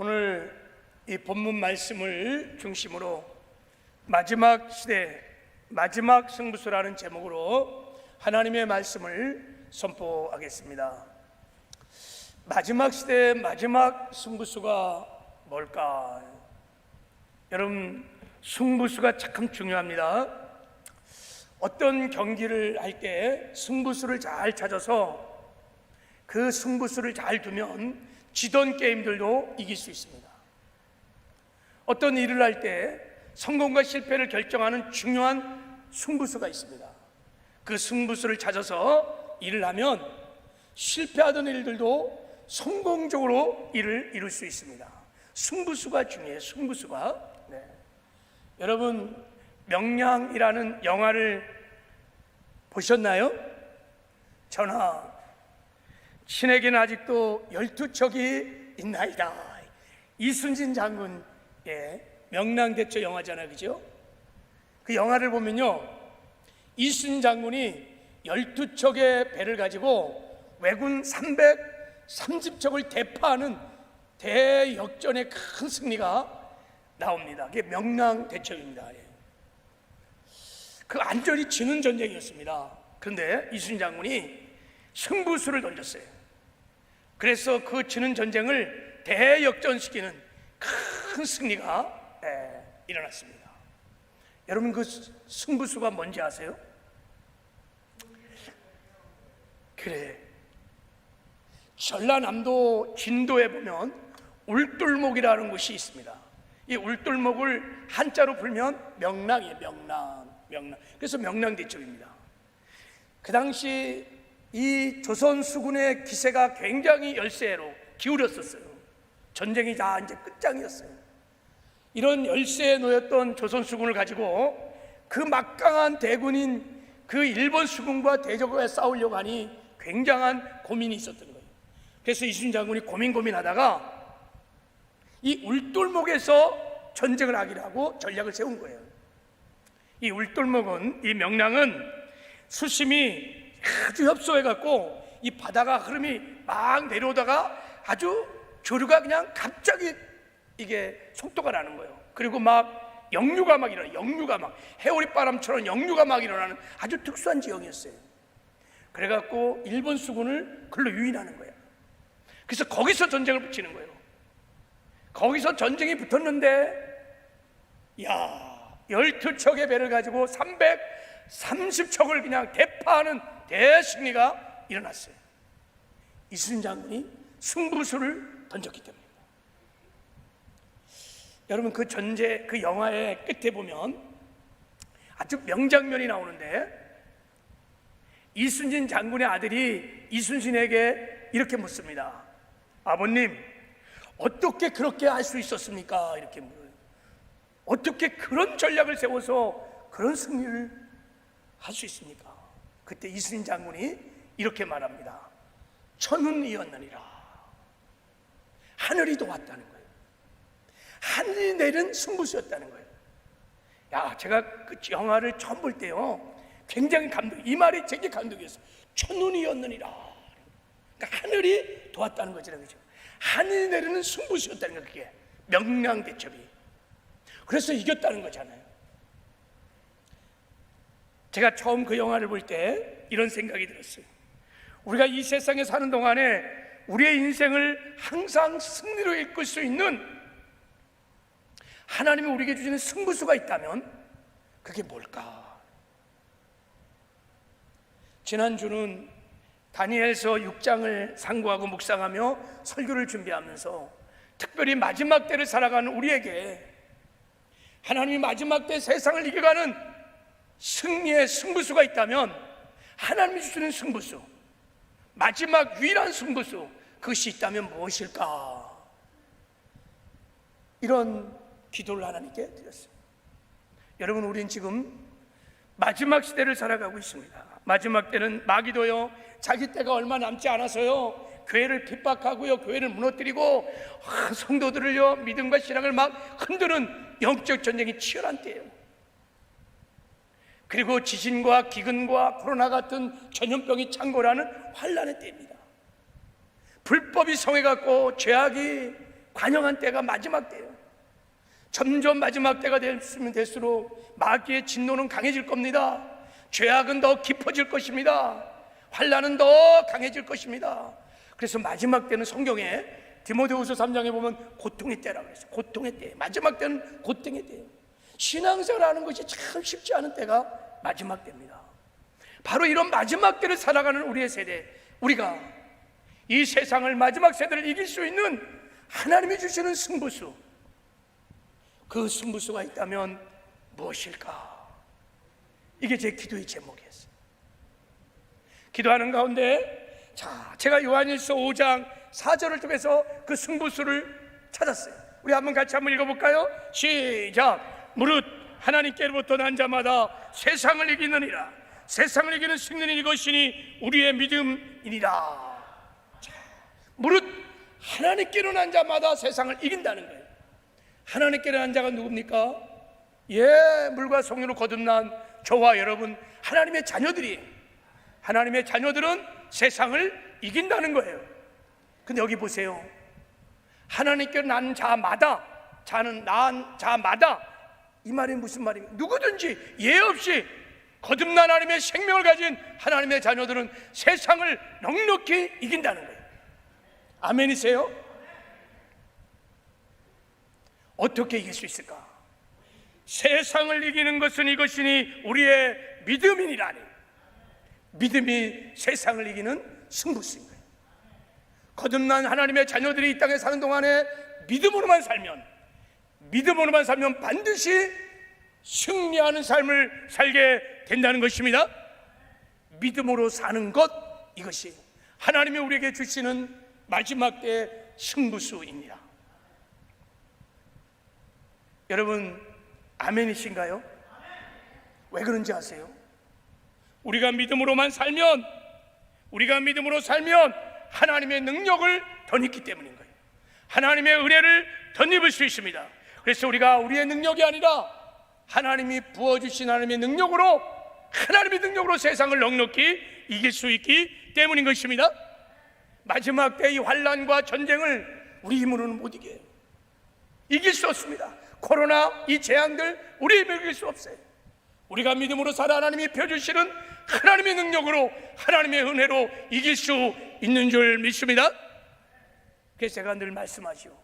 오늘 이 본문 말씀을 중심으로 마지막 시대, 마지막 승부수라는 제목으로 하나님의 말씀을 선포하겠습니다. 마지막 시대의 마지막 승부수가 뭘까? 여러분, 승부수가 참 중요합니다. 어떤 경기를 할 때 승부수를 잘 찾아서 그 승부수를 잘 두면 지던 게임들도 이길 수 있습니다. 어떤 일을 할 때 성공과 실패를 결정하는 중요한 승부수가 있습니다. 그 승부수를 찾아서 일을 하면 실패하던 일들도 성공적으로 일을 이룰 수 있습니다. 승부수가 중요해요. 승부수가. 여러분, 명량이라는 영화를 보셨나요? 전하, 신에게는 아직도 12척이 있나이다. 이순신 장군의 명랑대처 영화잖아요, 그죠? 그 영화를 보면요, 이순신 장군이 12척의 배를 가지고 왜군 330척을 대파하는 대역전의 큰 승리가 나옵니다. 그게 명랑대첩입니다. 그 완전히 지는 전쟁이었습니다. 그런데 이순신 장군이 승부수를 던졌어요. 그래서 그 지는 전쟁을 대역전시키는 큰 승리가 일어났습니다. 여러분, 그 승부수가 뭔지 아세요? 그래, 전라남도 진도에 보면 울돌목이라는 곳이 있습니다. 이 울돌목을 한자로 풀면 명랑이에요. 명랑. 그래서 명랑대첩입니다. 그 당시 이 조선 수군의 기세가 굉장히 열세로 기울었었어요. 전쟁이 다 이제 끝장이었어요. 이런 열세에 놓였던 조선 수군을 가지고 그 막강한 대군인 그 일본 수군과 대적에 싸우려고 하니 굉장한 고민이 있었던 거예요. 그래서 이순신 장군이 고민하다가 이 울돌목에서 전쟁을 하기로 하고 전략을 세운 거예요. 이 울돌목은, 이 명랑은 수심이 아주 협소해갖고 이 바다가 흐름이 막 내려오다가 아주 조류가 그냥 갑자기 이게 속도가 나는 거예요. 그리고 막 역류가 막 일어나요. 역류가 막 해오리 바람처럼 역류가 막 일어나는 아주 특수한 지형이었어요. 그래갖고 일본 수군을 글로 유인하는 거예요. 그래서 거기서 전쟁을 붙이는 거예요. 거기서 전쟁이 붙었는데, 야, 12척의 배를 가지고 330척을 그냥 대파하는 대승리가 일어났어요. 이순신 장군이 승부수를 던졌기 때문입니다. 여러분, 그 그 영화의 끝에 보면 아주 명장면이 나오는데, 이순신 장군의 아들이 이순신에게 이렇게 묻습니다. 아버님, 어떻게 그렇게 할 수 있었습니까? 이렇게 물어요. 어떻게 그런 전략을 세워서 그런 승리를 할 수 있습니까? 그때 이순신 장군이 이렇게 말합니다. 천운이었느니라. 하늘이 도왔다는 거예요. 하늘이 내린 승부수였다는 거예요. 야, 제가 그 영화를 처음 볼 때요, 굉장히 이 말이 되게 감동이었어요. 천운이었느니라. 그러니까 하늘이 도왔다는 거잖아요, 그죠? 하늘이 내리는 승부수였다는 거예요. 그게 명랑대첩이. 그래서 이겼다는 거잖아요. 제가 처음 그 영화를 볼 때 이런 생각이 들었어요. 우리가 이 세상에 사는 동안에 우리의 인생을 항상 승리로 이끌 수 있는 하나님이 우리에게 주시는 승부수가 있다면 그게 뭘까? 지난주는 다니엘서 6장을 상고하고 묵상하며 설교를 준비하면서 특별히 마지막 때를 살아가는 우리에게 하나님이 마지막 때 세상을 이겨가는 승리의 승부수가 있다면, 하나님이 주시는 승부수, 마지막 유일한 승부수, 그것이 있다면 무엇일까? 이런 기도를 하나님께 드렸어요. 여러분, 우린 지금 마지막 시대를 살아가고 있습니다. 마지막 때는 마귀도요, 자기 때가 얼마 남지 않아서요, 교회를 핍박하고요, 교회를 무너뜨리고 성도들을요, 믿음과 신앙을 막 흔드는 영적 전쟁이 치열한 때예요. 그리고 지진과 기근과 코로나 같은 전염병이 창궐하는 환란의 때입니다. 불법이 성해갖고 죄악이 반영한 때가 마지막 때예요. 점점 마지막 때가 됐으면 될수록 마귀의 진노는 강해질 겁니다. 죄악은 더 깊어질 것입니다. 환난은 더 강해질 것입니다. 그래서 마지막 때는 성경에 디모데후서 3장에 보면 고통의 때라고 했어요. 고통의 때. 마지막 때는 고통의 때예요. 신앙생활하는 것이 참 쉽지 않은 때가 마지막 때입니다. 바로 이런 마지막 때를 살아가는 우리의 세대, 우리가 이 세상을, 마지막 세대를 이길 수 있는 하나님이 주시는 승부수, 그 승부수가 있다면 무엇일까? 이게 제 기도의 제목이었어요. 기도하는 가운데 제가 요한일서 5장 4절을 통해서 그 승부수를 찾았어요. 우리 같이 한번 읽어볼까요? 시작. 무릇 하나님께로부터 난 자마다 세상을 이기느니라. 세상을 이기는 승리는 이것이니 우리의 믿음이니라. 무릇 하나님께로 난 자마다 세상을 이긴다는 거예요. 하나님께로 난 자가 누굽니까? 물과 성령으로 거듭난 저와 여러분, 하나님의 자녀들이, 하나님의 자녀들은 세상을 이긴다는 거예요. 근데 여기 보세요. 하나님께로 난 자마다, 자는 낳은 자마다, 이 말이 무슨 말입니까? 누구든지 예 없이 거듭난 하나님의 생명을 가진 하나님의 자녀들은 세상을 넉넉히 이긴다는 거예요. 아멘이세요? 어떻게 이길 수 있을까? 세상을 이기는 것은 이것이니 우리의 믿음이니라. 믿음이 세상을 이기는 승부수인 거예요. 거듭난 하나님의 자녀들이 이 땅에 사는 동안에 믿음으로만 살면 반드시 승리하는 삶을 살게 된다는 것입니다. 믿음으로 사는 것, 이것이 하나님이 우리에게 주시는 마지막 때의 승부수입니다. 여러분, 아멘이신가요? 왜 그런지 아세요? 우리가 믿음으로 살면 하나님의 능력을 덧입기 때문인 거예요. 하나님의 은혜를 덧입을 수 있습니다. 그래서 우리가 우리의 능력이 아니라 하나님이 부어주신 하나님의 능력으로 세상을 넉넉히 이길 수 있기 때문인 것입니다. 마지막 때 이 환난과 전쟁을 우리 힘으로는 못 이겨요. 이길 수 없습니다. 코로나, 이 재앙들 우리 힘으로 이길 수 없어요. 우리가 믿음으로 살아 하나님이 펴주시는 하나님의 능력으로, 하나님의 은혜로 이길 수 있는 줄 믿습니다. 그래서 제가 늘 말씀하시오.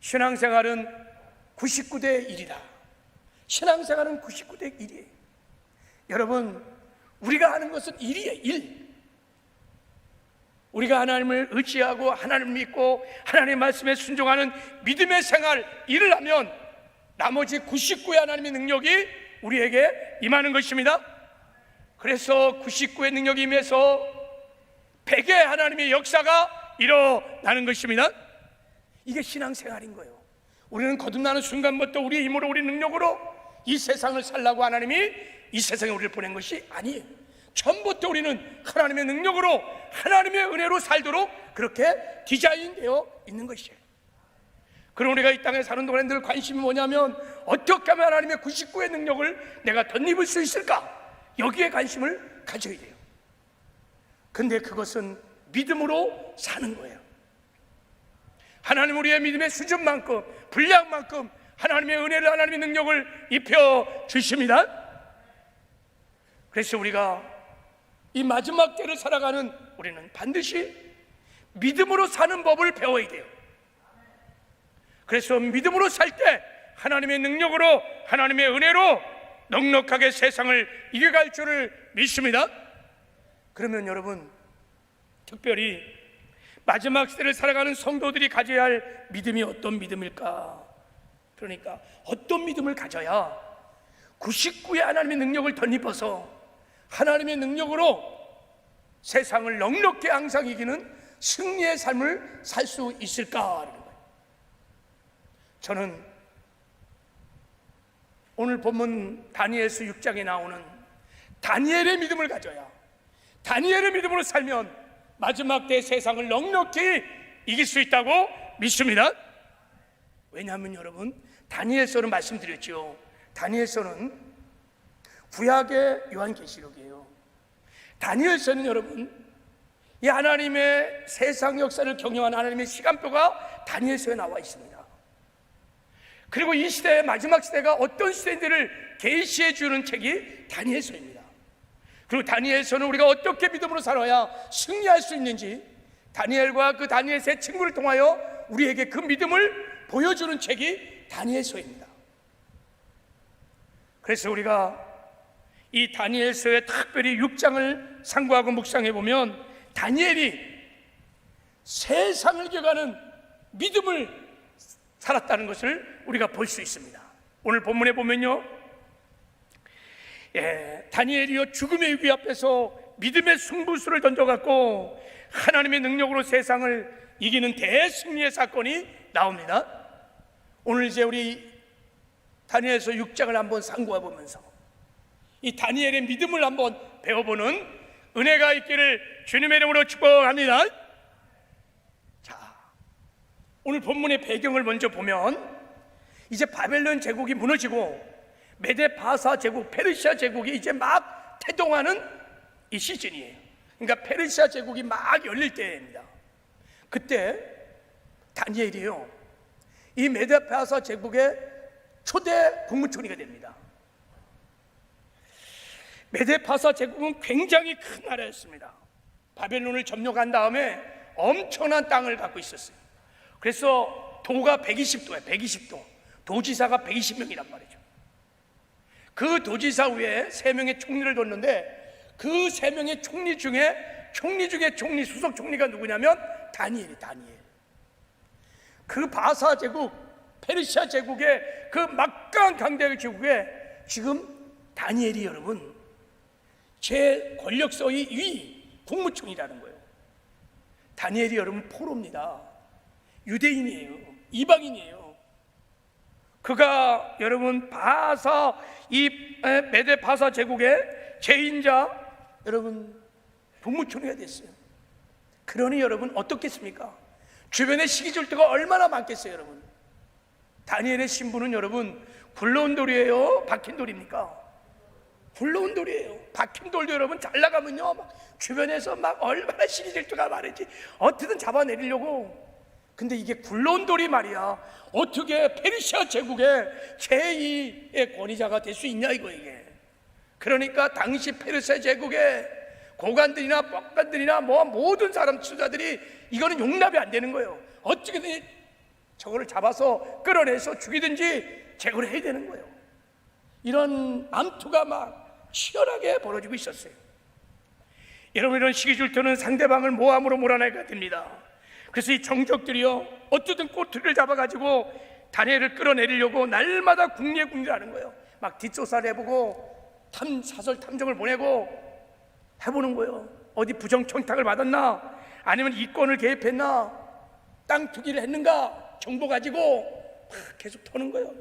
신앙생활은 99대 1이다. 신앙생활은 99대 1이에요. 여러분, 우리가 하는 것은 1이에요. 1. 우리가 하나님을 의지하고 하나님을 믿고 하나님의 말씀에 순종하는 믿음의 생활 1을 하면 나머지 99의 하나님의 능력이 우리에게 임하는 것입니다. 그래서 99의 능력이 임해서 100의 하나님의 역사가 일어나는 것입니다. 이게 신앙생활인 거예요. 우리는 거듭나는 순간부터 우리의 힘으로, 우리 능력으로 이 세상을 살라고 하나님이 이 세상에 우리를 보낸 것이 아니에요. 처음부터 우리는 하나님의 능력으로, 하나님의 은혜로 살도록 그렇게 디자인되어 있는 것이에요. 그럼 우리가 이 땅에 사는 동안에 늘 관심이 뭐냐면 어떻게 하면 하나님의 99의 능력을 내가 덧입을 수 있을까? 여기에 관심을 가져야 돼요. 근데 그것은 믿음으로 사는 거예요. 하나님 우리의 믿음의 수준만큼, 분량만큼 하나님의 은혜를, 하나님의 능력을 입혀 주십니다. 그래서 우리가 이 마지막 때를 살아가는 우리는 반드시 믿음으로 사는 법을 배워야 돼요. 그래서 믿음으로 살 때 하나님의 능력으로, 하나님의 은혜로 넉넉하게 세상을 이겨갈 줄을 믿습니다. 그러면 여러분, 특별히 마지막 시대를 살아가는 성도들이 가져야 할 믿음이 어떤 믿음일까? 그러니까 어떤 믿음을 가져야 99의 하나님의 능력을 덧입어서 하나님의 능력으로 세상을 넉넉히 항상 이기는 승리의 삶을 살 수 있을까? 저는 오늘 본문 다니엘서 6장에 나오는 다니엘의 믿음을 가져야, 다니엘의 믿음으로 살면 마지막 때 세상을 넉넉히 이길 수 있다고 믿습니다. 왜냐하면 여러분, 다니엘서는 말씀드렸죠. 다니엘서는 구약의 요한계시록이에요. 다니엘서는 여러분, 이 하나님의 세상 역사를 경영한 하나님의 시간표가 다니엘서에 나와 있습니다. 그리고 이 시대의 마지막 시대가 어떤 시대인지를 계시해 주는 책이 다니엘서입니다. 그리고 다니엘서는 우리가 어떻게 믿음으로 살아야 승리할 수 있는지, 다니엘과 그 다니엘 세 친구를 통하여 우리에게 그 믿음을 보여주는 책이 다니엘서입니다. 그래서 우리가 이 다니엘서의 특별히 6장을 상고하고 묵상해 보면 다니엘이 세상을 이겨가는 믿음을 살았다는 것을 우리가 볼 수 있습니다. 오늘 본문에 보면요, 다니엘이요 죽음의 위기 앞에서 믿음의 승부수를 던져갖고 하나님의 능력으로 세상을 이기는 대승리의 사건이 나옵니다. 오늘 이제 우리 다니엘서 6장을 한번 상고해 보면서 이 다니엘의 믿음을 한번 배워보는 은혜가 있기를 주님의 이름으로 축복합니다. 자, 오늘 본문의 배경을 먼저 보면 이제 바벨론 제국이 무너지고 메데 바사 제국, 페르시아 제국이 이제 막 태동하는 이 시즌이에요. 그러니까 페르시아 제국이 막 열릴 때입니다. 그때 다니엘이요 이 메데 바사 제국의 초대 국무총리가 됩니다. 메데 바사 제국은 굉장히 큰 나라였습니다. 바벨론을 점령한 다음에 엄청난 땅을 갖고 있었어요. 그래서 도가 120도예요. 120도. 도지사가 120명이란 말이죠. 그 도지사 위에 3명의 총리를 뒀는데 그 3명의 총리 중에 총리, 수석 총리가 누구냐면 다니엘. 그 바사 제국, 페르시아 제국의 그 막강한 강대 제국에 지금 다니엘이 여러분 제 권력서의 위 국무총리라는 거예요. 다니엘이 여러분 포로입니다. 유대인이에요. 이방인이에요. 그가 여러분 바사 이 메데 바사 제국의 제1자 여러분 국무총리가 됐어요. 그러니 여러분 어떻겠습니까? 주변에 시기줄도가 얼마나 많겠어요. 여러분 다니엘의 신분은 여러분 굴러온 돌이에요? 박힌 돌입니까? 굴러온 돌이에요. 박힌 돌도 여러분 잘 나가면요 막 주변에서 막 얼마나 시기질투가 많은지 어떻게든 잡아내리려고. 근데 이게 굴러온 돌이 말이야 어떻게 페르시아 제국의 제2의 권위자가 될 수 있냐 이거 이게. 그러니까 당시 페르시아 제국의 고관들이나 뻑관들이나 뭐 모든 사람 지도자들이 이거는 용납이 안 되는 거예요. 어떻게든 저거를 잡아서 끌어내서 죽이든지 제거를 해야 되는 거예요. 이런 암투가 막 치열하게 벌어지고 있었어요. 여러분 이런 시기줄투는 상대방을 모함으로 몰아내게 됩니다. 그래서 이 정적들이요 어떻든 꼬투리를 잡아가지고 다니엘을 끌어내리려고 날마다 궁리하는 거예요. 막 뒷조사를 해보고 사설 탐정을 보내고 해보는 거예요. 어디 부정청탁을 받았나, 아니면 이권을 개입했나, 땅 투기를 했는가 정보 가지고 계속 터는 거예요.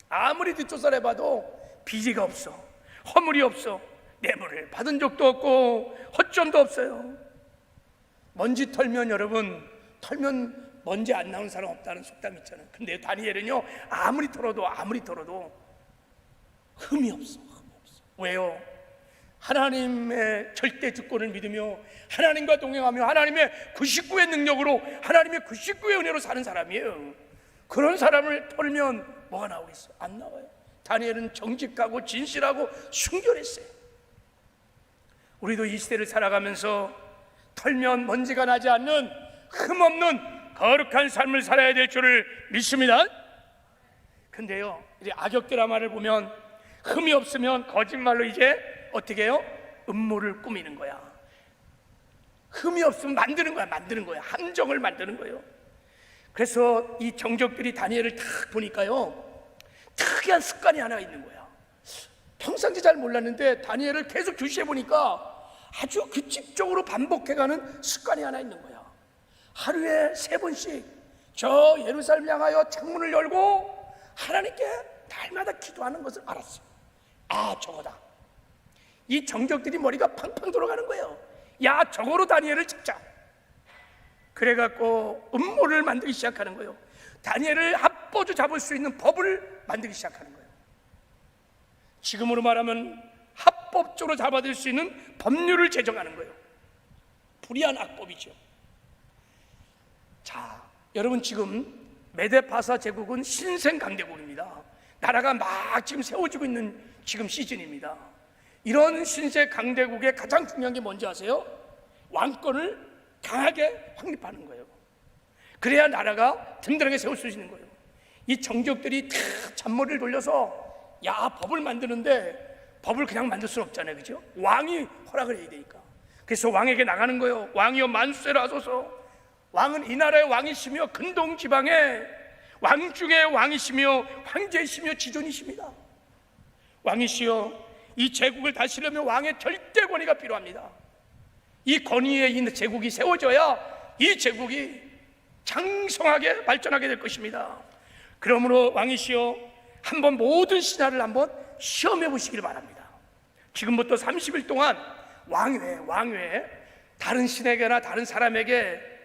아무리 뒷조사를 해봐도 비리가 없어, 허물이 없어, 뇌물을 받은 적도 없고 허점도 없어요. 먼지 털면 여러분 털면 먼지 안 나오는 사람 없다는 속담 있잖아요. 근데 다니엘은요 아무리 털어도 흠이 없어. 왜요? 하나님의 절대 주권을 믿으며 하나님과 동행하며 하나님의 99의 능력으로 하나님의 99의 은혜로 사는 사람이에요. 그런 사람을 털면 뭐가 나오겠어요? 안 나와요. 다니엘은 정직하고 진실하고 순결했어요. 우리도 이 시대를 살아가면서 털면 먼지가 나지 않는 흠없는 거룩한 삶을 살아야 될 줄을 믿습니다. 근데요 이 악역 드라마를 보면 흠이 없으면 거짓말로 이제 어떻게 해요? 음모를 꾸미는 거야. 흠이 없으면 만드는 거야. 함정을 만드는 거예요. 그래서 이 정적들이 다니엘을 딱 보니까요 특이한 습관이 하나 있는 거야. 평상시 잘 몰랐는데 다니엘을 계속 주시해 보니까 아주 규칙적으로 반복해가는 습관이 하나 있는 거야. 하루에 3번씩 저 예루살렘 향하여 창문을 열고 하나님께 날마다 기도하는 것을 알았어요. 아 저거다. 이 정적들이 머리가 팡팡 돌아가는 거예요. 야 저거로 다니엘을 잡자. 그래갖고 음모를 만들기 시작하는 거예요. 다니엘을 합보주 잡을 수 있는 법을 만들기 시작하는 거예요. 지금으로 말하면 합법적으로 잡아들 수 있는 법률을 제정하는 거예요. 불의한 악법이죠. 자, 여러분 지금 메데파사 제국은 신생 강대국입니다. 나라가 막 지금 세워지고 있는 지금 시즌입니다. 이런 신생 강대국의 가장 중요한 게 뭔지 아세요? 왕권을 강하게 확립하는 거예요. 그래야 나라가 든든하게 세울 수 있는 거예요. 이 정적들이 다 잔머리를 돌려서 법을 만드는데 법을 그냥 만들 수는 없잖아요, 그죠? 왕이 허락을 해야 되니까. 그래서 왕에게 나가는 거예요. 왕이여 만수세를 하소서. 왕은 이 나라의 왕이시며 근동 지방의 왕 중에 왕이시며 황제이시며 지존이십니다. 왕이시여, 이 제국을 다스리려면 왕의 절대 권위가 필요합니다. 이 권위에 있는 제국이 세워져야 이 제국이 장성하게 발전하게 될 것입니다. 그러므로 왕이시여, 한번 모든 신하를 한번 시험해 보시길 바랍니다. 지금부터 30일 동안 왕외에 다른 신에게나 다른 사람에게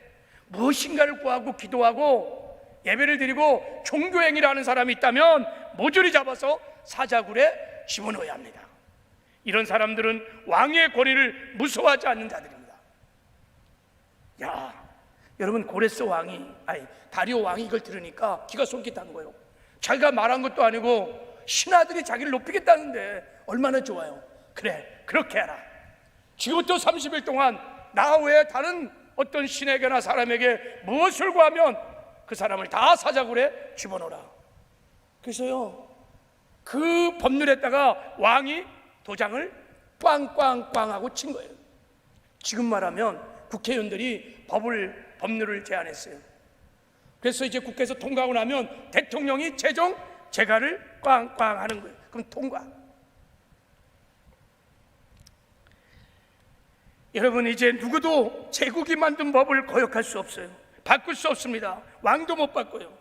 무엇인가를 구하고 기도하고 예배를 드리고 종교행위를 하는 사람이 있다면 모조리 잡아서 사자굴에 집어넣어야 합니다. 이런 사람들은 왕의 권위를 무서워하지 않는 자들입니다. 여러분, 고레스 왕이, 다리오 왕이 이걸 들으니까 기가 솔깃한 거예요. 자기가 말한 것도 아니고 신하들이 자기를 높이겠다는데 얼마나 좋아요. 그래, 그렇게 해라. 지금부터 30일 동안 나 외에 다른 어떤 신에게나 사람에게 무엇을 구하면 그 사람을 다 사자굴에 집어넣어라. 그래서요, 그 법률에다가 왕이 도장을 꽝꽝꽝 하고 친 거예요. 지금 말하면 국회의원들이 법률을 제안했어요. 그래서 이제 국회에서 통과하고 나면 대통령이 최종 재가를 꽝꽝 하는 거예요. 그럼 통과. 여러분, 이제 누구도 제국이 만든 법을 거역할 수 없어요. 바꿀 수 없습니다. 왕도 못 바꿔요.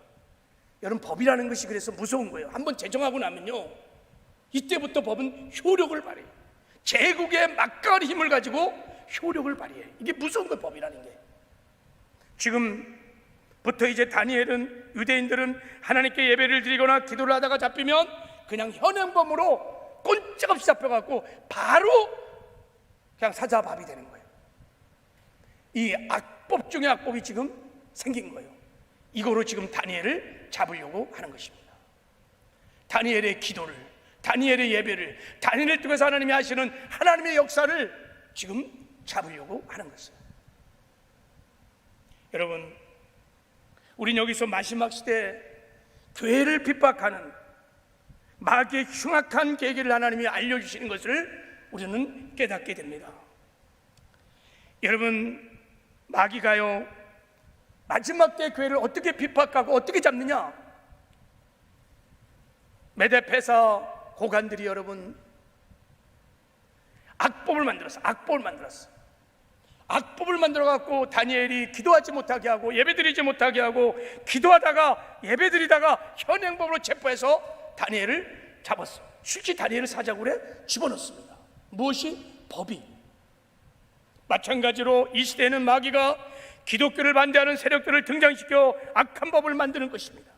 여러분, 법이라는 것이 그래서 무서운 거예요. 한번 제정하고 나면요, 이때부터 법은 효력을 발휘해요. 제국의 막강한 힘을 가지고 효력을 발휘해요. 이게 무서운 거예요, 법이라는 게. 지금부터 이제 다니엘은, 유대인들은 하나님께 예배를 드리거나 기도를 하다가 잡히면 그냥 현행범으로 꼼짝없이 잡혀갖고 바로 그냥 사자밥이 되는 거예요. 이 악법 중에 악법이 지금 생긴 거예요. 이거로 지금 다니엘을 잡으려고 하는 것입니다. 다니엘의 기도를, 다니엘의 예배를, 다니엘을 통해서 하나님이 하시는 하나님의 역사를 지금 잡으려고 하는 것이에요. 여러분, 우린 여기서 마지막 시대 교회를 핍박하는 마귀의 흉악한 계기를 하나님이 알려주시는 것을 우리는 깨닫게 됩니다. 여러분, 마귀가요, 마지막 때 교회를 어떻게 핍박하고 어떻게 잡느냐? 메데페사 고관들이 여러분 악법을 만들었어. 악법을 만들어갖고 다니엘이 기도하지 못하게 하고 예배드리지 못하게 하고, 기도하다가 예배드리다가 현행법으로 체포해서 다니엘을 잡았어. 실제 다니엘을 사자굴에 집어넣습니다. 무엇이? 법이. 마찬가지로 이 시대에는 마귀가 기독교를 반대하는 세력들을 등장시켜 악한 법을 만드는 것입니다.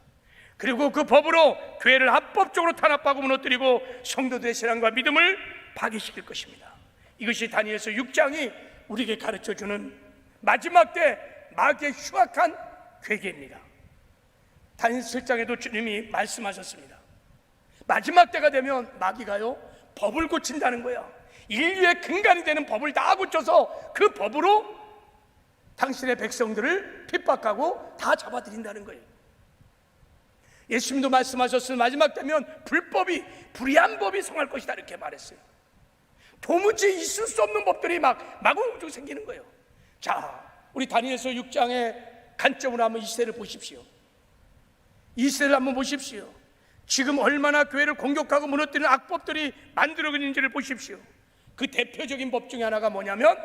그리고 그 법으로 교회를 합법적으로 탄압하고 무너뜨리고 성도들의 신앙과 믿음을 파괴시킬 것입니다. 이것이 다니엘서 6장이 우리에게 가르쳐주는 마지막 때 마귀의 흉악한 괴계입니다. 다니엘 7장에도 주님이 말씀하셨습니다. 마지막 때가 되면 마귀가요, 법을 고친다는 거야. 인류의 근간이 되는 법을 다 고쳐서 그 법으로 당신의 백성들을 핍박하고 다 잡아들인다는 거예요. 예수님도 말씀하셨을 마지막 때면 불의한 법이 성할 것이다, 이렇게 말했어요. 도무지 있을 수 없는 법들이 마구마구 생기는 거예요. 자, 우리 다니엘서 6장의 관점으로 한번 이 시대를 보십시오. 이 시대를 한번 보십시오. 지금 얼마나 교회를 공격하고 무너뜨리는 악법들이 만들어지고 있는지를 보십시오. 그 대표적인 법 중에 하나가 뭐냐면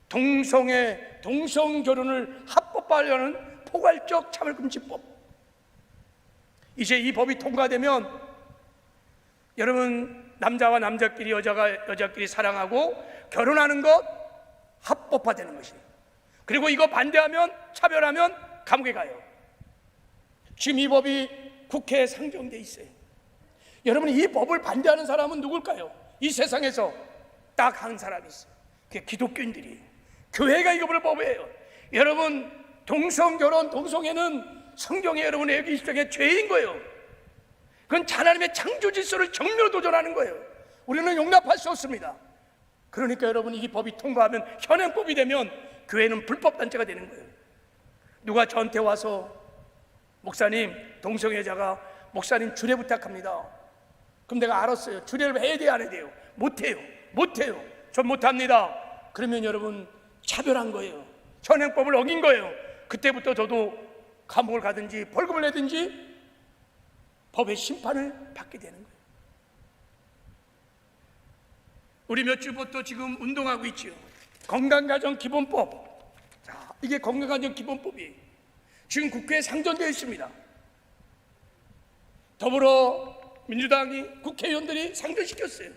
동성 결혼을 합법화하려는 포괄적 차별금지법. 이제 이 법이 통과되면 여러분, 남자와 남자끼리, 여자가 여자끼리 사랑하고 결혼하는 것 합법화되는 것이에요. 그리고 이거 반대하면, 차별하면 감옥에 가요. 지금 이 법이 국회에 상정돼 있어요. 여러분, 이 법을 반대하는 사람은 누굴까요? 이 세상에서 딱 한 사람이 있어요. 그게 기독교인들이에요. 교회가 이걸 법이에요. 여러분, 동성결혼, 동성애는 성경에 여러분 여기 일종의 죄인 거예요. 그건 하나님의 창조 질서를 정면으로 도전하는 거예요. 우리는 용납할 수 없습니다. 그러니까 여러분 이 법이 통과하면 현행법이 되면 교회는 불법 단체가 되는 거예요. 누가 저한테 와서 목사님, 동성애자가 목사님 주례 부탁합니다. 그럼 내가 알았어요. 주례를 해야 돼요, 안 해야 돼요? 못해요. 전 못합니다. 그러면 여러분 차별한 거예요. 현행법을 어긴 거예요. 그때부터 저도 감옥을 가든지 벌금을 내든지 법의 심판을 받게 되는 거예요. 우리 몇 주부터 지금 운동하고 있죠. 건강가정기본법. 자, 이게 건강가정기본법이에요. 지금 국회에 상정되어 있습니다. 더불어민주당이 국회의원들이 상정시켰어요.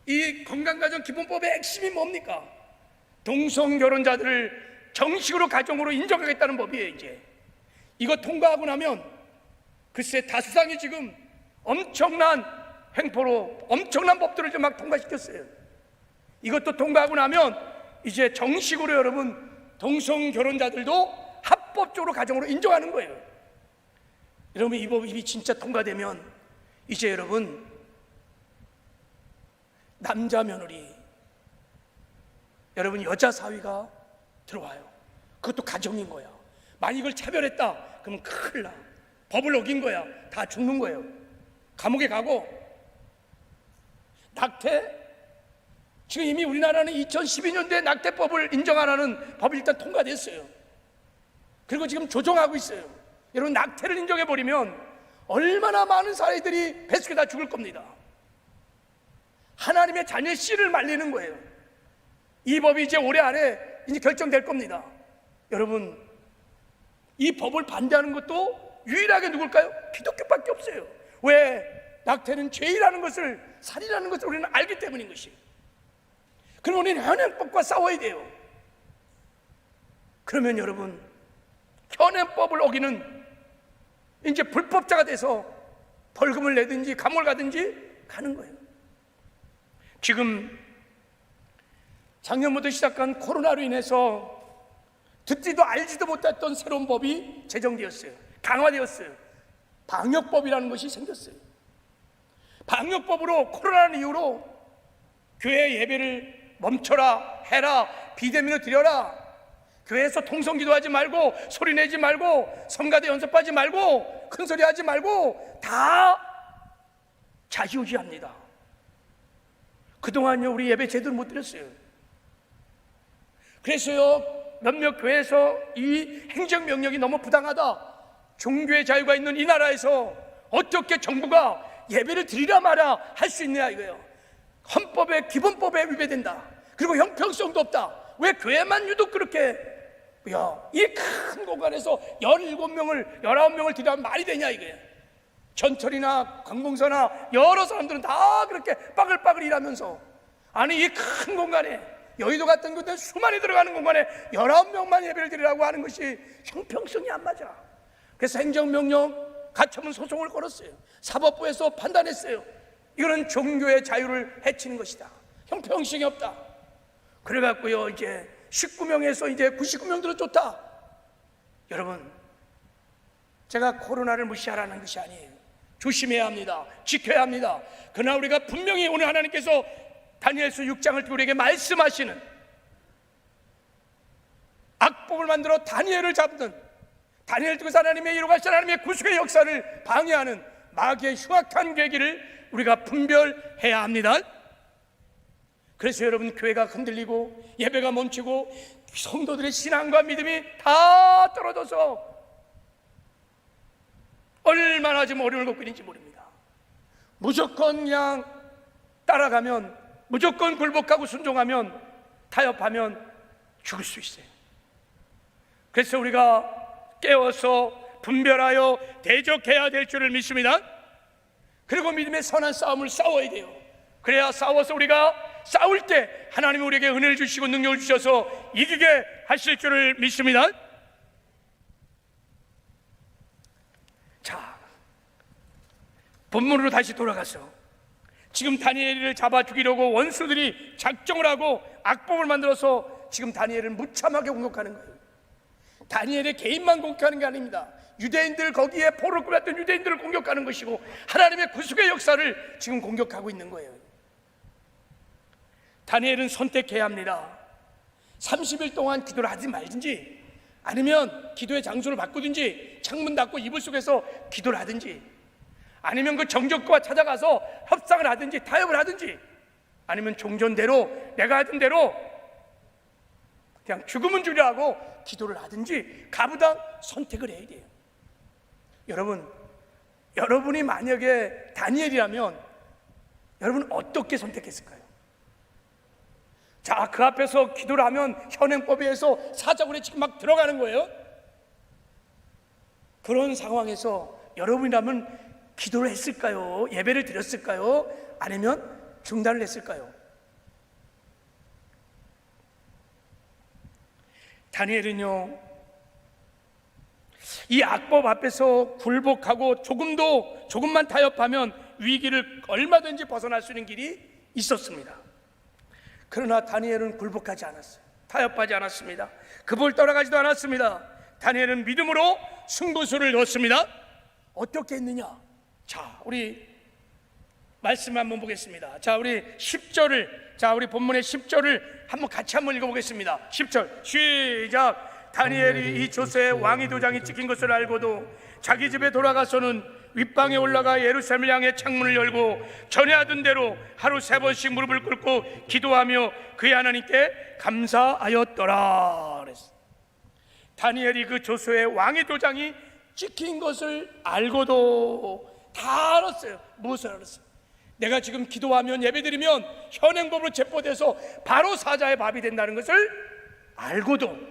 이 건강가정기본법의 핵심이 뭡니까? 동성결혼자들을 정식으로 가정으로 인정하겠다는 법이에요. 이제 이거 통과하고 나면 글쎄 다수당이 지금 엄청난 횡포로 엄청난 법들을 좀 막 통과시켰어요. 이것도 통과하고 나면 이제 정식으로 여러분 동성결혼자들도 합법적으로 가정으로 인정하는 거예요. 여러분 이 법이 진짜 통과되면 이제 여러분 남자 며느리, 여러분 여자 사위가 들어와요. 그것도 가정인 거야. 만약 이걸 차별했다 그러면 큰일 나. 법을 어긴 거야. 다 죽는 거예요. 감옥에 가고. 낙태, 지금 이미 우리나라는 2012년도에 낙태법을 인정 안 하는 법이 일단 통과됐어요. 그리고 지금 조정하고 있어요. 여러분 낙태를 인정해버리면 얼마나 많은 사회들이 뱃속에 다 죽을 겁니다. 하나님의 자녀의 씨를 말리는 거예요. 이 법이 이제 올해 안에 이제 결정될 겁니다. 여러분 이 법을 반대하는 것도 유일하게 누굴까요? 기독교밖에 없어요. 왜? 낙태는 죄이라는 것을, 살이라는 것을 우리는 알기 때문인 것이에요. 그럼 우리는 현행법과 싸워야 돼요. 그러면 여러분 현행법을 어기는 이제 불법자가 돼서 벌금을 내든지 감옥을 가든지 가는 거예요. 지금 작년부터 시작한 코로나로 인해서 듣지도 알지도 못했던 새로운 법이 제정되었어요. 강화되었어요. 방역법이라는 것이 생겼어요. 방역법으로 코로나라는 이유로 교회 예배를 멈춰라, 해라, 비대면으로 드려라, 교회에서 통성기도 하지 말고 소리 내지 말고 성가대 연습하지 말고 큰소리 하지 말고 다 자유지합니다. 그동안요 우리 예배 제대로 못 드렸어요. 그래서요 몇몇 교회에서 이 행정명령이 너무 부당하다, 종교의 자유가 있는 이 나라에서 어떻게 정부가 예배를 드리라 마라 할 수 있느냐 이거예요. 헌법의 기본법에 위배된다. 그리고 형평성도 없다. 왜 교회만 유독 그렇게 이 큰 공간에서 17명을 19명을 드리라면 말이 되냐 이거예요. 전철이나 관공서나 여러 사람들은 다 그렇게 빠글빠글 일하면서, 아니 이 큰 공간에 여의도 같은 곳에 수만이 들어가는 공간에 19명만 예배를 드리라고 하는 것이 형평성이 안 맞아. 그래서 행정명령 가처분 소송을 걸었어요. 사법부에서 판단했어요. 이거는 종교의 자유를 해치는 것이다. 형평성이 없다. 그래갖고요 이제 19명에서 이제 99명 들어줬다. 여러분 제가 코로나를 무시하라는 것이 아니에요. 조심해야 합니다. 지켜야 합니다. 그러나 우리가 분명히 오늘 하나님께서 다니엘서 6장을 두고 우리에게 말씀하시는, 악법을 만들어 다니엘을 잡는, 다니엘 통해서 하나님의 이루가신 하나님의 구속의 역사를 방해하는 마귀의 흉악한 계기를 우리가 분별해야 합니다. 그래서 여러분 교회가 흔들리고 예배가 멈추고 성도들의 신앙과 믿음이 다 떨어져서 얼마나 지금 어려움을 겪고 있는지 모릅니다. 무조건 그냥 따라가면, 무조건 굴복하고 순종하면, 타협하면 죽을 수 있어요. 그래서 우리가 깨워서 분별하여 대적해야 될 줄을 믿습니다. 그리고 믿음의 선한 싸움을 싸워야 돼요. 그래야 싸워서 우리가 싸울 때 하나님이 우리에게 은혜를 주시고 능력을 주셔서 이기게 하실 줄을 믿습니다. 자, 본문으로 다시 돌아가서 지금 다니엘을 잡아 죽이려고 원수들이 작정을 하고 악법을 만들어서 지금 다니엘을 무참하게 공격하는 거예요. 다니엘의 개인만 공격하는 게 아닙니다. 유대인들, 거기에 포로를 끌었던 유대인들을 공격하는 것이고 하나님의 구속의 역사를 지금 공격하고 있는 거예요. 다니엘은 선택해야 합니다. 30일 동안 기도를 하지 말든지, 아니면 기도의 장소를 바꾸든지, 창문 닫고 이불 속에서 기도를 하든지, 아니면 그 정적과 찾아가서 협상을 하든지 타협을 하든지, 아니면 종전대로 내가 하던 대로 그냥 죽으면 주려 하고 기도를 하든지 가부당 선택을 해야 돼요. 여러분이 만약에 다니엘이라면 여러분 어떻게 선택했을까요? 자, 그 앞에서 기도를 하면 현행법에 의해서 사자굴에 지금 막 들어가는 거예요. 그런 상황에서 여러분이라면 기도를 했을까요? 예배를 드렸을까요? 아니면 중단을 했을까요? 다니엘은요, 이 악법 앞에서 굴복하고 조금만 타협하면 위기를 얼마든지 벗어날 수 있는 길이 있었습니다. 그러나 다니엘은 굴복하지 않았어요. 타협하지 않았습니다. 그 법을 떠나가지도 않았습니다. 다니엘은 믿음으로 승부수를 넣었습니다. 어떻게 했느냐? 자, 우리 말씀 한번 보겠습니다. 자, 우리 10절을, 자, 우리 본문의 10절을 같이 한번 읽어보겠습니다. 10절 시작. 다니엘이 이 조서에 왕의 도장이 찍힌 것을 알고도 자기 집에 돌아가서는 윗방에 올라가 예루살렘을 향해 창문을 열고 전에 하던 대로 하루 3번씩 무릎을 꿇고 기도하며 그의 하나님께 감사하였더라 그랬어요. 다니엘이 그 조서에 왕의 도장이 찍힌 것을 알고도 다 알았어요. 무엇을 알았어요? 내가 지금 기도하면 예배드리면 현행법으로 체포돼서 바로 사자의 밥이 된다는 것을 알고도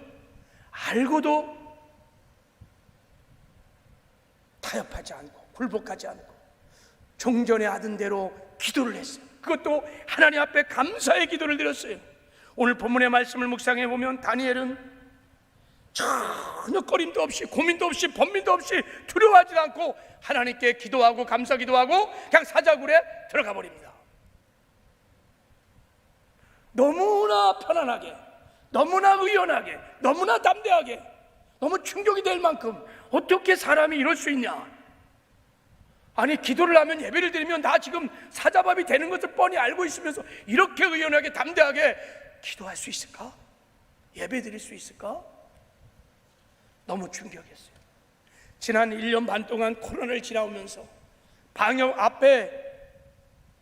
타협하지 않고 굴복하지 않고 종전에 하던 대로 기도를 했어요. 그것도 하나님 앞에 감사의 기도를 드렸어요. 오늘 본문의 말씀을 묵상해 보면 다니엘은 전혀 꺼림도 없이 고민도 없이 번민도 없이 두려워하지 않고 하나님께 기도하고 감사 기도하고 그냥 사자굴에 들어가 버립니다. 너무나 편안하게, 너무나 의연하게, 너무나 담대하게, 너무 충격이 될 만큼 어떻게 사람이 이럴 수 있냐? 아니, 기도를 하면 예배를 드리면 나 지금 사자밥이 되는 것을 뻔히 알고 있으면서 이렇게 의연하게 담대하게 기도할 수 있을까? 예배 드릴 수 있을까? 너무 충격이었어요. 지난 1년 반 동안 코로나를 지나오면서 방역 앞에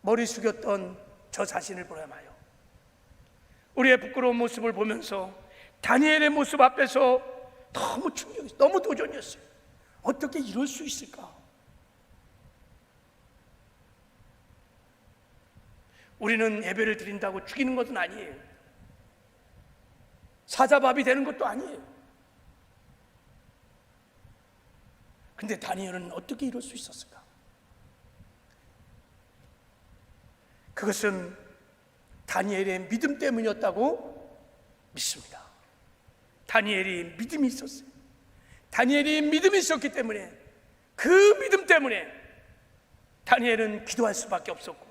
머리 숙였던 저 자신을 보라마요. 우리의 부끄러운 모습을 보면서 다니엘의 모습 앞에서 너무 충격이었어요. 너무 도전이었어요. 어떻게 이럴 수 있을까? 우리는 예배를 드린다고 죽이는 것은 아니에요. 사자밥이 되는 것도 아니에요. 근데 다니엘은 어떻게 이럴 수 있었을까? 그것은 다니엘의 믿음 때문이었다고 믿습니다. 다니엘이 믿음이 있었어요. 다니엘이 믿음이 있었기 때문에, 그 믿음 때문에 다니엘은 기도할 수밖에 없었고,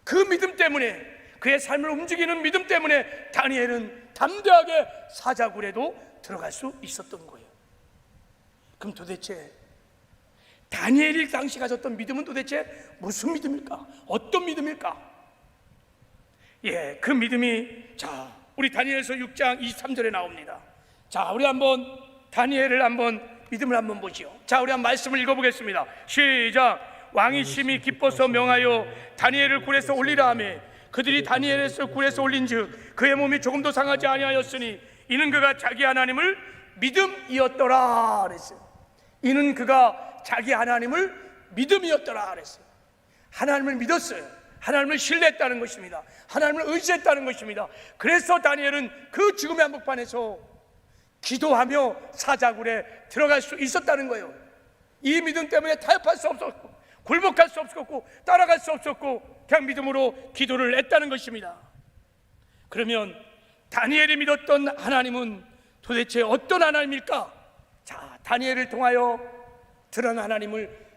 그 믿음 때문에, 그의 삶을 움직이는 믿음 때문에 다니엘은 담대하게 사자굴에도 들어갈 수 있었던 거예요. 그럼 도대체 다니엘이 당시 가졌던 믿음은 도대체 무슨 믿음일까? 어떤 믿음일까? 예, 그 믿음이, 자, 우리 다니엘서 6장 23절에 나옵니다. 자, 우리 한번 다니엘을 믿음을 한번 보지요. 자, 우리 한번 말씀을 읽어보겠습니다. 시작. 왕이 심히 기뻐서 명하여 다니엘을 굴에서 올리라 하며 그들이 다니엘에서 굴에서 올린즉 그의 몸이 조금도 상하지 아니하였으니 이는 그가 자기 하나님을 믿음이었더라 그랬어요. 이는 그가 자기 하나님을 믿음이었더라 그랬어요. 하나님을 믿었어요. 하나님을 신뢰했다는 것입니다. 하나님을 의지했다는 것입니다. 그래서 다니엘은 그 죽음의 한복판에서 기도하며 사자굴에 들어갈 수 있었다는 거예요. 이 믿음 때문에 타협할 수 없었고, 굴복할 수 없었고, 따라갈 수 없었고, 그냥 믿음으로 기도를 했다는 것입니다. 그러면 다니엘이 믿었던 하나님은 도대체 어떤 하나님일까? 자, 다니엘을 통하여 드러난 하나님을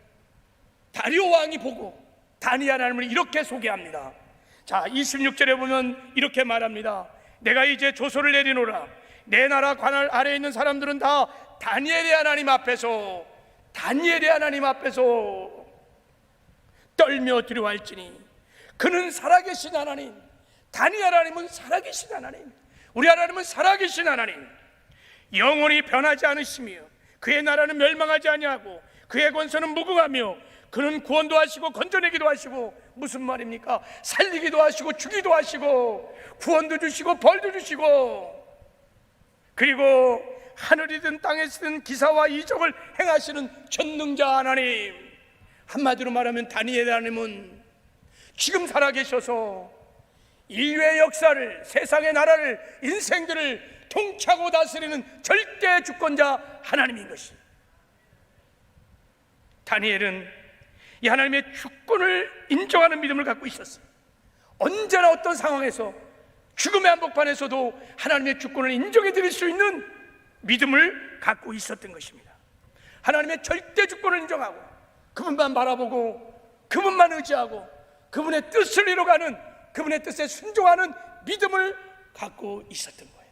다리오 왕이 보고 다니엘 하나님을 이렇게 소개합니다. 자, 26절에 보면 이렇게 말합니다. 내가 이제 조서를 내리노라. 내 나라 관할 아래에 있는 사람들은 다 다니엘의 하나님 앞에서 다니엘의 하나님 앞에서 떨며 두려워할지니 그는 살아계신 하나님, 다니엘 하나님은 살아계신 하나님, 우리 하나님은 살아계신 하나님, 영원히 변하지 않으시며 그의 나라는 멸망하지 아니하고 그의 권세는 무궁하며 그는 구원도 하시고 건져내기도 하시고, 무슨 말입니까? 살리기도 하시고 주기도 하시고 구원도 주시고 벌도 주시고, 그리고 하늘이든 땅에서든 기사와 이적을 행하시는 전능자 하나님. 한마디로 말하면 다니엘 하나님은 지금 살아계셔서 인류의 역사를, 세상의 나라를, 인생들을 통치하고 다스리는 절대 주권자 하나님인 것입니다. 다니엘은 이 하나님의 주권을 인정하는 믿음을 갖고 있었어요. 언제나 어떤 상황에서, 죽음의 한복판에서도 하나님의 주권을 인정해 드릴 수 있는 믿음을 갖고 있었던 것입니다. 하나님의 절대 주권을 인정하고 그분만 바라보고 그분만 의지하고 그분의 뜻을 이뤄가는, 그분의 뜻에 순종하는 믿음을 갖고 있었던 거예요.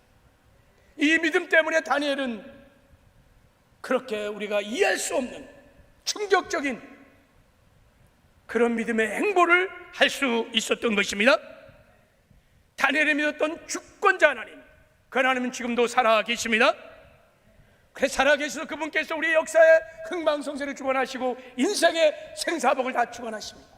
이 믿음 때문에 다니엘은 그렇게 우리가 이해할 수 없는 충격적인 그런 믿음의 행보를 할 수 있었던 것입니다. 다니엘이 믿었던 주권자 하나님, 그 하나님은 지금도 살아계십니다. 그래서 살아계셔서 그분께서 우리의 역사에 흥망성쇠를 주관하시고 인생의 생사복을 다 주관하십니다.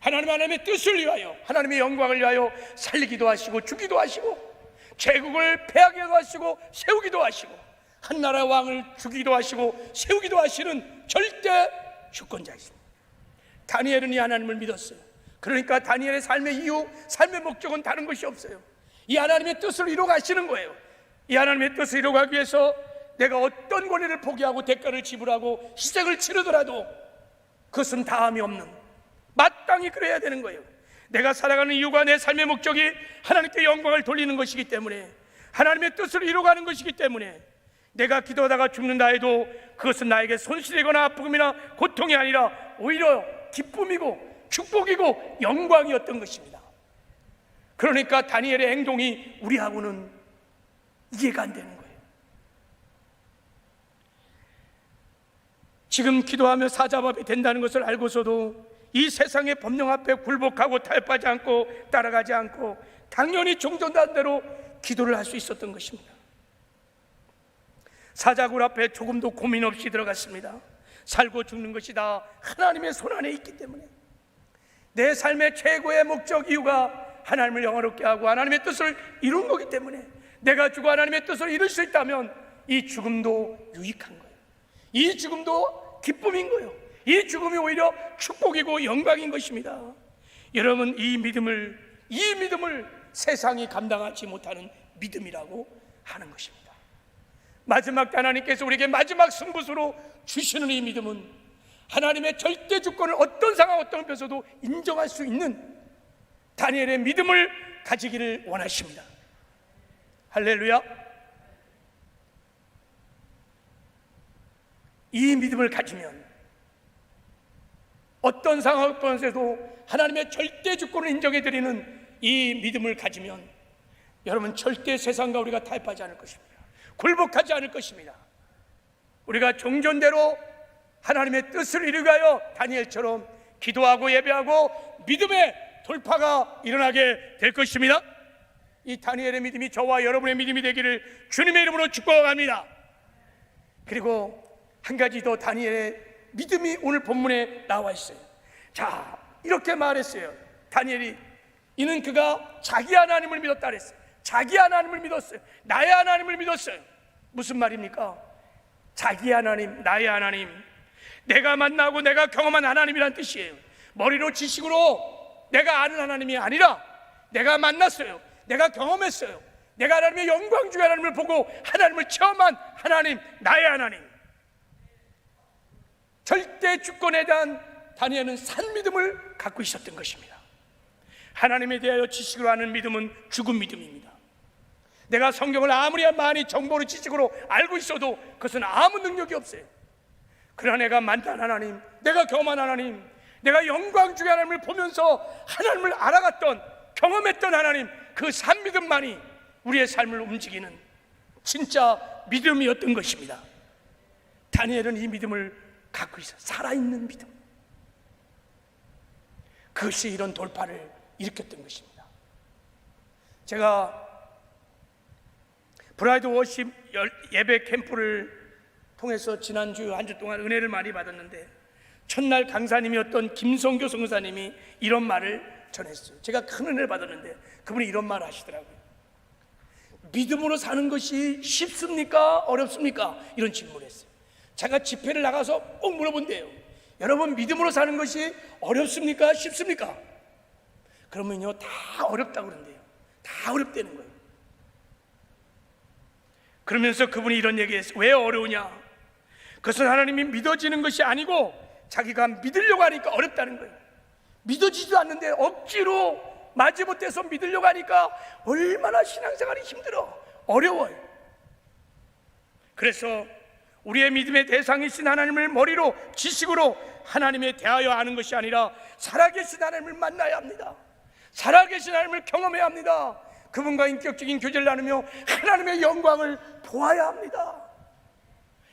하나님의 뜻을 위하여, 하나님의 영광을 위하여 살리기도 하시고 주기도 하시고 제국을 패하기도 하시고 세우기도 하시고 한 나라의 왕을 주기도 하시고 세우기도 하시는 절대 주권자이십니다. 다니엘은 이 하나님을 믿었어요. 그러니까 다니엘의 삶의 이유, 삶의 목적은 다른 것이 없어요. 이 하나님의 뜻을 이루어가시는 거예요. 이 하나님의 뜻을 이루어가기 위해서 내가 어떤 권리를 포기하고 대가를 지불하고 희생을 치르더라도 그것은 다함이 없는, 마땅히 그래야 되는 거예요. 내가 살아가는 이유가, 내 삶의 목적이 하나님께 영광을 돌리는 것이기 때문에, 하나님의 뜻을 이루어가는 것이기 때문에 내가 기도하다가 죽는다 해도 그것은 나에게 손실이거나 아픔이나 고통이 아니라 오히려 기쁨이고 축복이고 영광이었던 것입니다. 그러니까 다니엘의 행동이 우리하고는 이해가 안 되는 거예요. 지금 기도하며 사자밥이 된다는 것을 알고서도 이 세상의 법령 앞에 굴복하고 타협하지 않고 따라가지 않고 당연히 종전단대로 기도를 할 수 있었던 것입니다. 사자굴 앞에 조금도 고민 없이 들어갔습니다. 살고 죽는 것이 다 하나님의 손안에 있기 때문에, 내 삶의 최고의 목적, 이유가 하나님을 영화롭게 하고 하나님의 뜻을 이룬 거기 때문에, 내가 죽어 하나님의 뜻을 이룰 수 있다면 이 죽음도 유익한 거예요. 이 죽음도 기쁨인 거예요. 이 죽음이 오히려 축복이고 영광인 것입니다. 여러분, 이 믿음을 세상이 감당하지 못하는 믿음이라고 하는 것입니다. 마지막 하나님께서 우리에게 마지막 승부수로 주시는 이 믿음은 하나님의 절대 주권을 어떤 상황, 어떤 곳에서도 인정할 수 있는 다니엘의 믿음을 가지기를 원하십니다. 할렐루야. 이 믿음을 가지면 어떤 상황, 어떤 곳에서도 하나님의 절대 주권을 인정해드리는 이 믿음을 가지면 여러분, 절대 세상과 우리가 타협하지 않을 것입니다. 굴복하지 않을 것입니다. 우리가 종전대로 하나님의 뜻을 이루기 위하여 다니엘처럼 기도하고 예배하고 믿음의 돌파가 일어나게 될 것입니다. 이 다니엘의 믿음이 저와 여러분의 믿음이 되기를 주님의 이름으로 축복합니다. 그리고 한 가지 더, 다니엘의 믿음이 오늘 본문에 나와 있어요. 자, 이렇게 말했어요. 다니엘이, 이는 그가 자기 하나님을 믿었다 그랬어요. 자기 하나님을 믿었어요. 나의 하나님을 믿었어요. 무슨 말입니까? 자기 하나님, 나의 하나님, 내가 만나고 내가 경험한 하나님이란 뜻이에요. 머리로 지식으로 내가 아는 하나님이 아니라 내가 만났어요. 내가 경험했어요. 내가 하나님의 영광 중에 하나님을 보고 하나님을 체험한 하나님, 나의 하나님. 절대 주권에 대한 다니엘은 산 믿음을 갖고 있었던 것입니다. 하나님에 대하여 지식으로 아는 믿음은 죽은 믿음입니다. 내가 성경을 아무리 많이 정보로 지식으로 알고 있어도 그것은 아무 능력이 없어요. 그러나 내가 만난 하나님, 내가 경험한 하나님, 내가 영광 중에 하나님을 보면서 하나님을 알아갔던, 경험했던 하나님, 그 산 믿음만이 우리의 삶을 움직이는 진짜 믿음이었던 것입니다. 다니엘은 이 믿음을 갖고 있어. 살아있는 믿음. 그것이 이런 돌파를 일으켰던 것입니다. 제가 브라이드 워십 예배 캠프를 통해서 지난주 한 주 동안 은혜를 많이 받았는데, 첫날 강사님이었던 김성교 선교사님이 이런 말을 전했어요. 제가 큰 은혜를 받았는데 그분이 이런 말을 하시더라고요. 믿음으로 사는 것이 쉽습니까? 어렵습니까? 이런 질문을 했어요. 제가 집회를 나가서 꼭 물어본대요. 여러분, 믿음으로 사는 것이 어렵습니까? 쉽습니까? 그러면요, 다 어렵다고 그런대요. 다 어렵다는 거예요. 그러면서 그분이 이런 얘기했어요. 왜 어려우냐? 그것은 하나님이 믿어지는 것이 아니고 자기가 믿으려고 하니까 어렵다는 거예요. 믿어지지도 않는데 억지로 마지못해서 믿으려고 하니까 얼마나 신앙생활이 힘들어, 어려워요. 그래서 우리의 믿음의 대상이신 하나님을 머리로, 지식으로 하나님에 대하여 아는 것이 아니라 살아계신 하나님을 만나야 합니다. 살아계신 하나님을 경험해야 합니다. 그분과 인격적인 교제를 나누며 하나님의 영광을 보아야 합니다.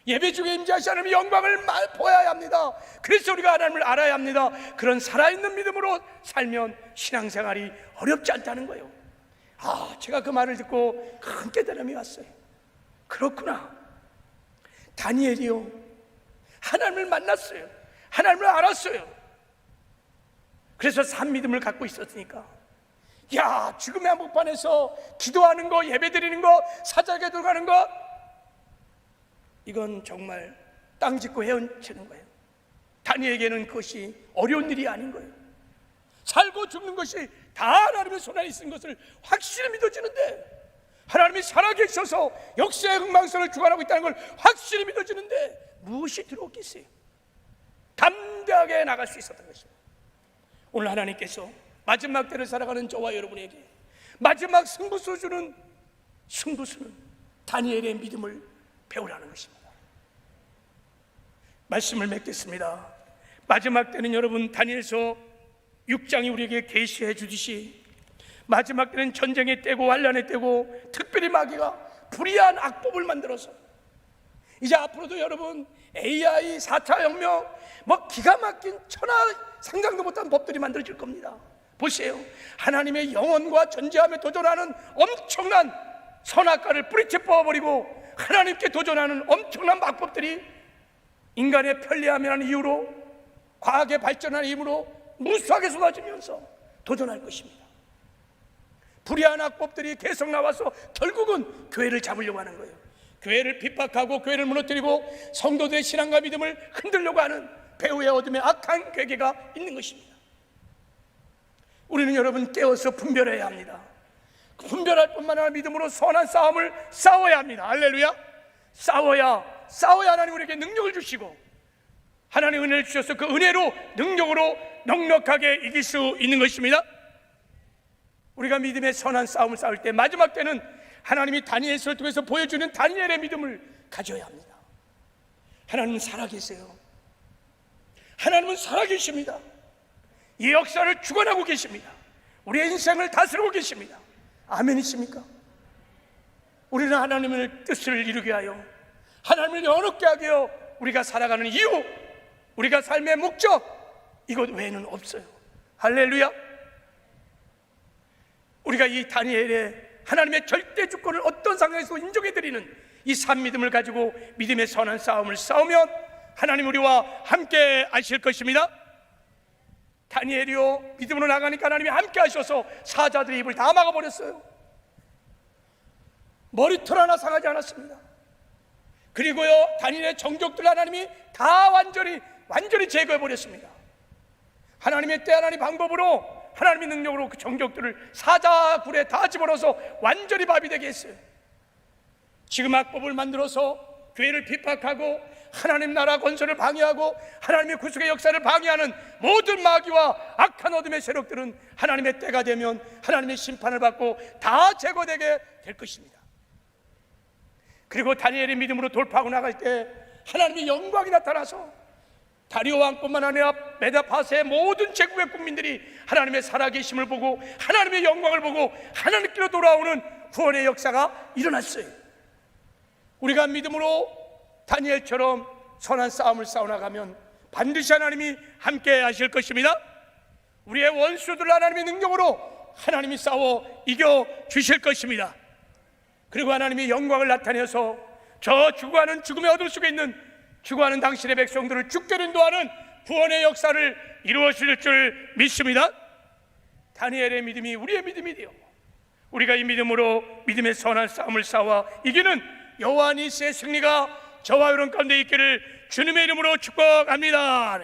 예배 중에 임재하신 하나님의 영광을 보아야 합니다. 그래서 우리가 하나님을 알아야 합니다. 그런 살아있는 믿음으로 살면 신앙생활이 어렵지 않다는 거예요. 제가 그 말을 듣고 큰 깨달음이 왔어요. 그렇구나. 다니엘이요, 하나님을 만났어요. 하나님을 알았어요. 그래서 산 믿음을 갖고 있었으니까, 야, 죽음의 한복판에서 기도하는 거, 예배 드리는 거, 사자에게 들어가는 거, 이건 정말 땅 짚고 헤엄치는 거예요. 다니엘에게는 그것이 어려운 일이 아닌 거예요. 살고 죽는 것이 다 하나님의 손 안에 있는 것을 확실히 믿어지는데, 하나님이 살아계셔서 역사의 흥망성을 주관하고 있다는 걸 확실히 믿어지는데 무엇이 들어오겠어요? 담대하게 나갈 수 있었던 것입니다. 오늘 하나님께서 마지막 때를 살아가는 저와 여러분에게 마지막 승부수 주는 승부수는 다니엘의 믿음을 배우라는 것입니다. 말씀을 맺겠습니다. 마지막 때는 여러분, 다니엘서 6장이 우리에게 계시해 주듯이 마지막 때는 전쟁의 때고 환난의 때고, 특별히 마귀가 불의한 악법을 만들어서 이제 앞으로도 여러분 AI, 4차 혁명, 기가 막힌 천하 상상도 못한 법들이 만들어질 겁니다. 보세요. 하나님의 영원과 존재함에 도전하는 엄청난 선악과를 뿌리채 뽑아버리고 하나님께 도전하는 엄청난 막법들이 인간의 편리함이라는 이유로, 과학의 발전하는 힘으로 무수하게 쏟아지면서 도전할 것입니다. 불의한 악법들이 계속 나와서 결국은 교회를 잡으려고 하는 거예요. 교회를 핍박하고 교회를 무너뜨리고 성도들의 신앙과 믿음을 흔들려고 하는 배후의 어둠의 악한 괴계가 있는 것입니다. 우리는 여러분 깨어서 분별해야 합니다. 분별할 뿐만 아니라 믿음으로 선한 싸움을 싸워야 합니다. 할렐루야. 싸워야 하나님 우리에게 능력을 주시고, 하나님 은혜를 주셔서 그 은혜로 능력으로 넉넉하게 이길 수 있는 것입니다. 우리가 믿음의 선한 싸움을 싸울 때 마지막 때는 하나님이 다니엘서를 통해서 보여주는 다니엘의 믿음을 가져야 합니다. 하나님은 살아계세요. 하나님은 살아계십니다. 이 역사를 주관하고 계십니다. 우리의 인생을 다스리고 계십니다. 아멘이십니까? 우리는 하나님의 뜻을 이루게 하여, 하나님을 영원하게 하게 하여 우리가 살아가는 이유, 우리가 삶의 목적, 이것 외에는 없어요. 할렐루야. 우리가 이 다니엘의 하나님의 절대 주권을 어떤 상황에서 인정해드리는 이 산믿음을 가지고 믿음의 선한 싸움을 싸우면 하나님 우리와 함께 하실 것입니다. 다니엘이요, 믿음으로 나가니까 하나님이 함께 하셔서 사자들의 입을 다 막아버렸어요. 머리털 하나 상하지 않았습니다. 그리고요, 다니엘의 정족들 하나님이 다 완전히 제거해버렸습니다. 하나님의 때, 하나님의 방법으로, 하나님의 능력으로 그 정족들을 사자굴에 다 집어넣어서 완전히 밥이 되게 했어요. 지금 악법을 만들어서 교회를 핍박하고 하나님 나라 건설을 방해하고 하나님의 구속의 역사를 방해하는 모든 마귀와 악한 어둠의 세력들은 하나님의 때가 되면 하나님의 심판을 받고 다 제거되게 될 것입니다. 그리고 다니엘의 믿음으로 돌파하고 나갈 때 하나님의 영광이 나타나서 다리오 왕뿐만 아니라 메다파세의 모든 제국의 국민들이 하나님의 살아계심을 보고 하나님의 영광을 보고 하나님께로 돌아오는 구원의 역사가 일어났어요. 우리가 믿음으로 다니엘처럼 선한 싸움을 싸워나가면 반드시 하나님이 함께 하실 것입니다. 우리의 원수들 하나님의 능력으로 하나님이 싸워 이겨 주실 것입니다. 그리고 하나님이 영광을 나타내서 저 죽어가는 죽음의 어둠 속에 있는 죽어가는 당신의 백성들을 죽게 인도하는 구원의 역사를 이루어질 줄 믿습니다. 다니엘의 믿음이 우리의 믿음이되어 우리가 이 믿음으로 믿음의 선한 싸움을 싸워 이기는 여호와 니스의 승리가 저와 여러분 가운데 있기를 주님의 이름으로 축복합니다.